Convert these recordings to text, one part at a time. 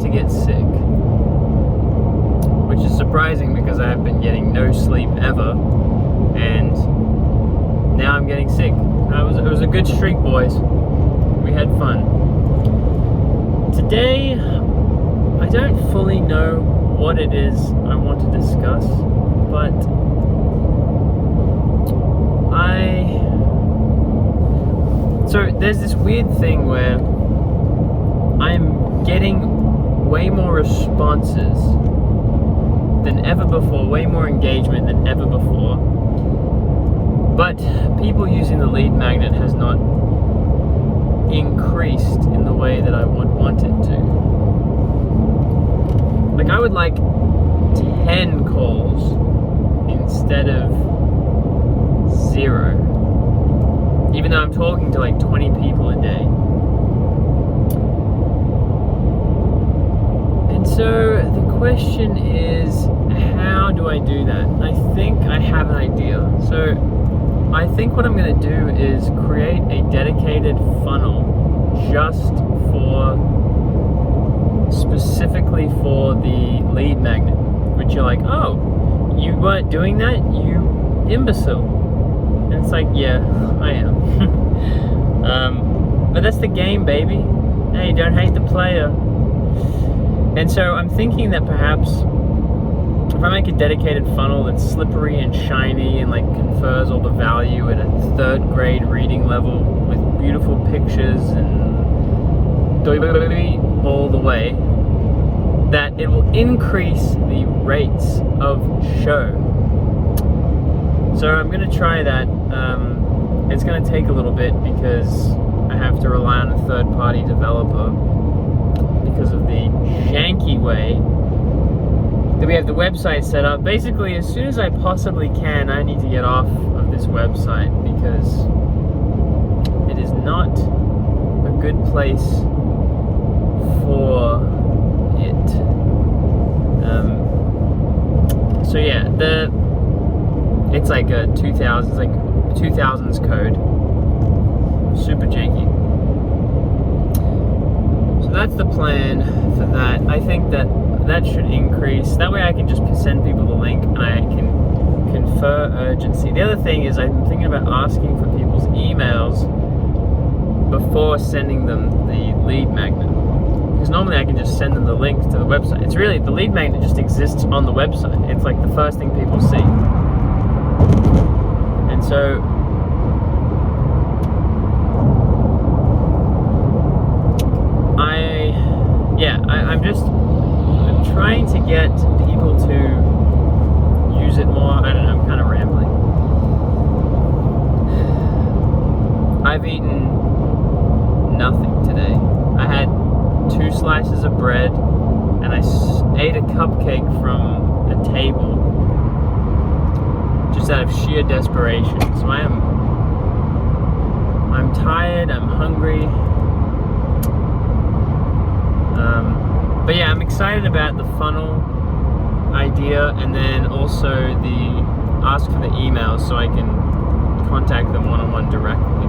to get sick, which is surprising because I have been getting no sleep ever, and now I'm getting sick. It was a good streak, boys. We had fun. Today, I don't fully know what it is I want to discuss, but so there's this weird thing where I'm getting way more responses than ever before, way more engagement than ever before, but people using the lead magnet has not increased in the way that I would want it to. Like, I would like 10 calls instead of 0. Even though I'm talking to like 20 people a day. And so the question is, how do I do that? I think I have an idea. So I think what I'm going to do is create a dedicated funnel just specifically for the lead magnet, which you're like, oh, you weren't doing that, you imbecile. And it's like, yeah, I am. But that's the game, baby. Hey, don't hate the player. And so I'm thinking that perhaps if I make a dedicated funnel that's slippery and shiny and like confers all the value at a 3rd grade reading level with beautiful pictures and all the way, that it will increase the rates of show. So I'm going to try that. It's going to take a little bit because I have to rely on a 3rd-party developer because of the janky way that we have the website set up. Basically, as soon as I possibly can, I need to get off of this website because it is not a good place for it. So yeah, it's like a 2000s code, super janky. So that's the plan for that. I think that should increase. That way I can just send people the link and I can confer urgency. The other thing is I'm thinking about asking for people's emails before sending them the lead magnet. Because normally I can just send them the link to the website. It's really, the lead magnet just exists on the website. It's like the first thing people see. And so I'm trying to get people to use it more. I don't know, I'm kind of rambling. I've eaten nothing today. I had 2 slices of bread and I ate a cupcake from a table just out of sheer desperation. So I'm tired, I'm hungry. But yeah, I'm excited about the funnel idea, and then also the ask for the emails so I can contact them one-on-one directly.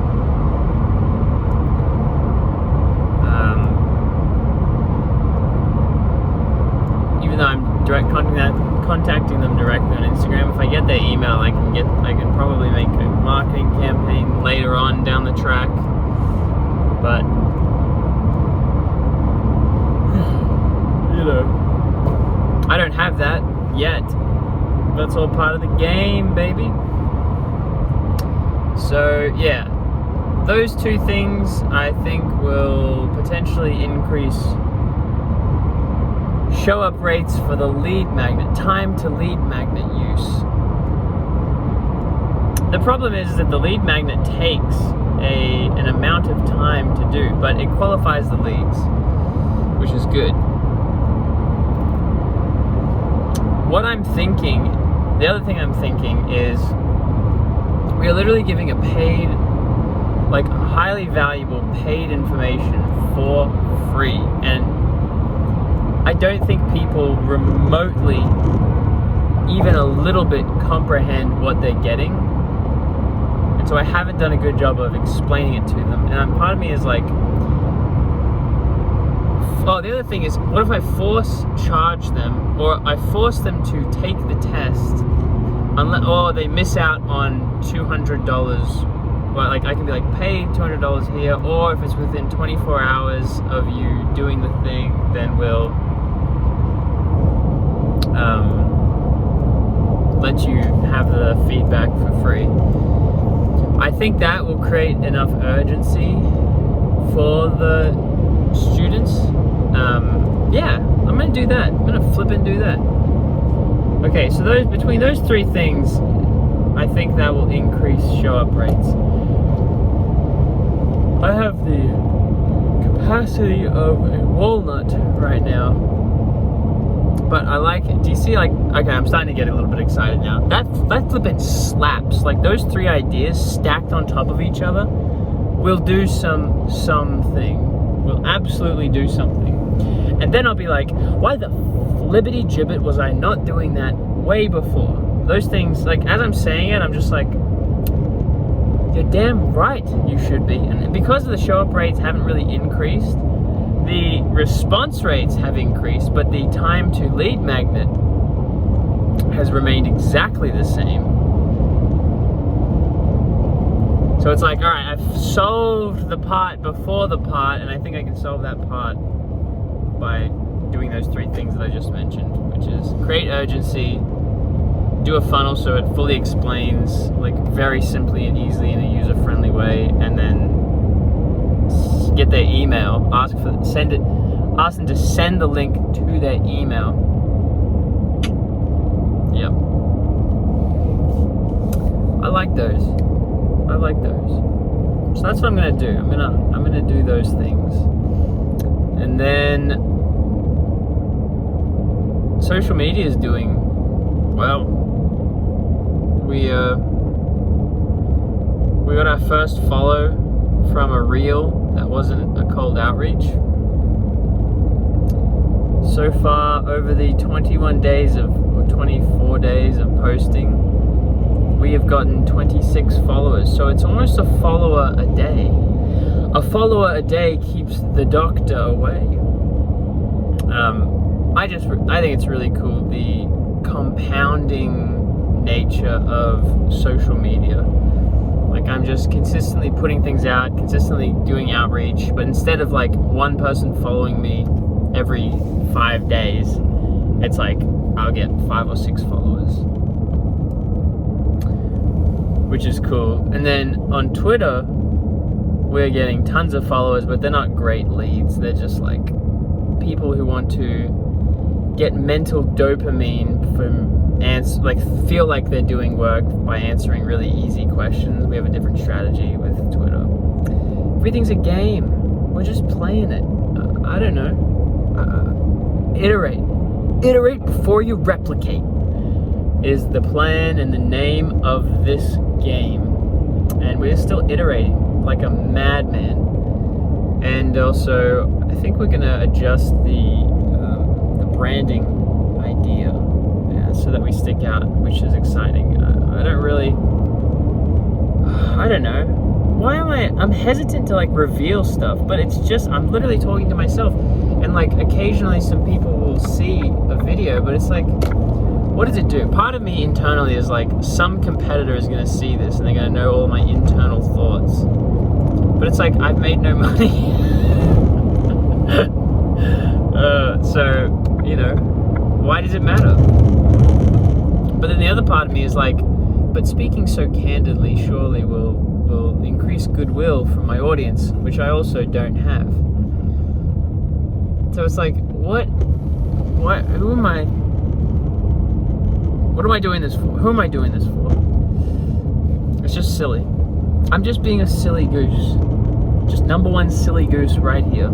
Even though I'm contacting them directly on Instagram, if I get their email, I can probably make a marketing campaign later on down the track. But I don't have that yet. That's all part of the game, baby. So yeah, those 2 things I think will potentially increase show up rates for the lead magnet, time to lead magnet use. The problem is that the lead magnet takes an amount of time to do, but it qualifies the leads, which is good. What I'm thinking, the other thing I'm thinking is we are literally giving a paid, like highly valuable paid information for free. And I don't think people remotely, even a little bit, comprehend what they're getting. And so I haven't done a good job of explaining it to them. And part of me is like, the other thing is, what if I force charge them, or I force them to take the test, or they miss out on $200? Well, like I can be like, pay $200 here, or if it's within 24 hours of you doing the thing, then we'll let you have the feedback for free. I think that will create enough urgency for the students. Yeah, I'm gonna do that. I'm gonna flip and do that. Okay, so between those three things, I think that will increase show-up rates. I have the capacity of a walnut right now, but I like it. Do you see, like, okay, I'm starting to get a little bit excited now. That flipping slaps. Like, those three ideas stacked on top of each other will do something. Will absolutely do something. And then I'll be like, why the flibbity gibbet was I not doing that way before? Those things, like, as I'm saying it, I'm just like, you're damn right you should be. And because the show-up rates haven't really increased, the response rates have increased, but the time to lead magnet has remained exactly the same. So it's like, all right, I've solved the part before the part, and I think I can solve that part by doing those three things that I just mentioned, which is create urgency, do a funnel so it fully explains, like, very simply and easily in a user-friendly way, and then get their email, ask them to send the link to their email. Yep. I like those. So that's what I'm gonna do. I'm gonna do those things. And then social media is doing well. We got our first follow from a reel that wasn't a cold outreach. So far, over the 24 days of posting, we have gotten 26 followers. So it's almost a follower a day. A follower a day keeps the doctor away. I think it's really cool, the compounding nature of social media. Like, I'm just consistently putting things out, consistently doing outreach, but instead of like one person following me every 5 days, it's like I'll get 5 or 6 followers, which is cool. And then on Twitter, we're getting tons of followers, but they're not great leads. They're just like people who want to get mental dopamine from feel like they're doing work by answering really easy questions. We have a different strategy with Twitter. Everything's a game. We're just playing it. I don't know. Iterate before you replicate is the plan and the name of this game. And we're still iterating like a madman. And also, I think we're gonna adjust the branding idea, so that we stick out, which is exciting. I don't know. Why am I'm hesitant to like reveal stuff, but it's just, I'm literally talking to myself, and like occasionally some people will see a video, but it's like, what does it do? Part of me internally is like, some competitor is going to see this and they're going to know all my internal thoughts. But it's like, I've made no money. So, you know, why does it matter? But then the other part of me is like, but speaking so candidly surely will increase goodwill from my audience, which I also don't have. So it's like, what, who am I? What am I doing this for? Who am I doing this for? It's just silly. I'm just being a silly goose. Just number one silly goose right here.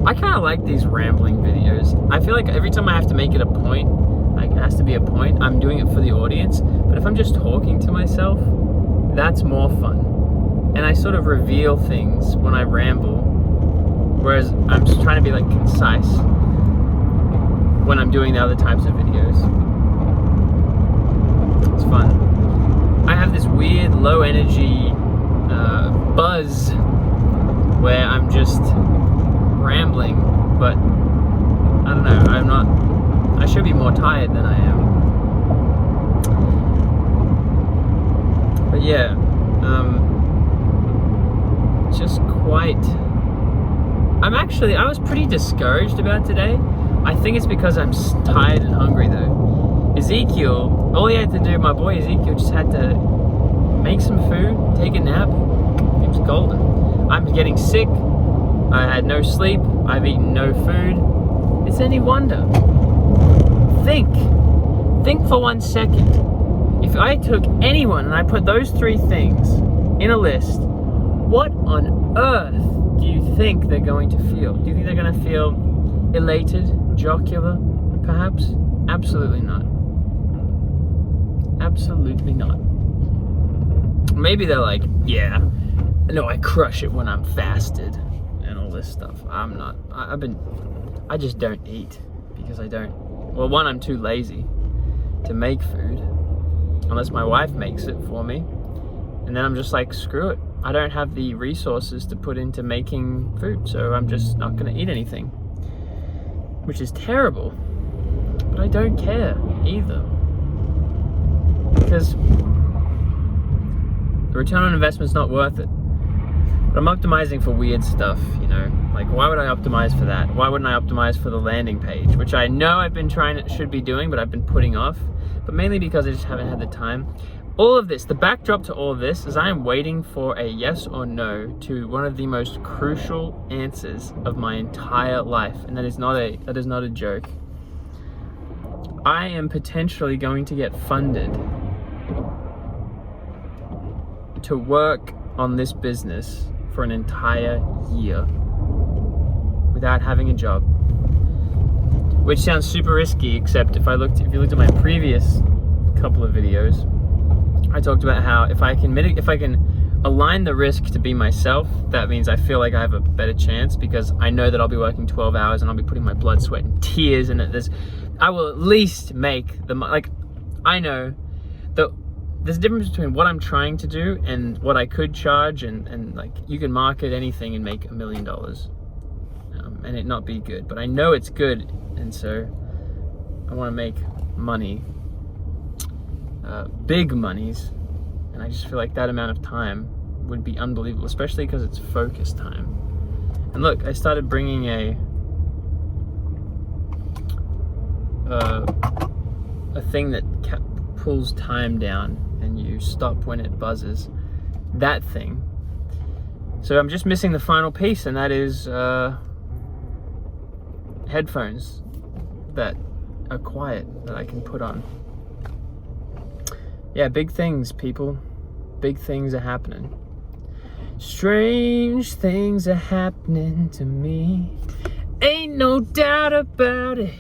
I kind of like these rambling videos. I feel like every time I have to make it a point, like it has to be a point, I'm doing it for the audience. But if I'm just talking to myself, that's more fun. And I sort of reveal things when I ramble, whereas I'm just trying to be like concise when I'm doing the other types of videos. It's fun. I have this weird low energy buzz where I'm just rambling, but I don't know, I should be more tired than I am. But yeah, just quite, I was pretty discouraged about today. I think it's because I'm tired and hungry though. Ezekiel, all he had to do, my boy Ezekiel, just had to make some food, take a nap. It was golden. I'm getting sick. I had no sleep. I've eaten no food. Is any wonder? Think for 1 second. If I took anyone and I put those 3 things in a list, what on earth do you think they're going to feel? Do you think they're going to feel elated, jocular, perhaps? Absolutely not. Absolutely not. Maybe they're like, yeah, no, I crush it when I'm fasted and all this stuff. I'm not. I just don't eat because I don't. Well, one, I'm too lazy to make food unless my wife makes it for me. And then I'm just like, screw it. I don't have the resources to put into making food, so I'm just not going to eat anything. Which is terrible. But I don't care either. Because the return on investment's not worth it. But I'm optimizing for weird stuff, you know. Like, why would I optimize for that? Why wouldn't I optimize for the landing page? Which I know I've been should be doing, but I've been putting off. But mainly because I just haven't had the time. All of this, the backdrop to all of this is I am waiting for a yes or no to one of the most crucial answers of my entire life. And that is not a joke. I am potentially going to get funded to work on this business for an entire year without having a job, which sounds super risky. Except if you looked at my previous couple of videos, I talked about how if I can align the risk to be myself, that means I feel like I have a better chance because I know that I'll be working 12 hours and I'll be putting my blood, sweat, and tears in it. I will at least make I know that there's a difference between what I'm trying to do and what I could charge, and like, you can market anything and make $1 million and it not be good, but I know it's good, and so I want to make money, big monies, and I just feel like that amount of time would be unbelievable, especially because it's focus time. And look, I started bringing a thing that pulls time down and you stop when it buzzes, that thing. So I'm just missing the final piece, and that is headphones that are quiet that I can put on. Yeah, big things, people. Big things are happening. Strange things are happening to me. Ain't no doubt about it.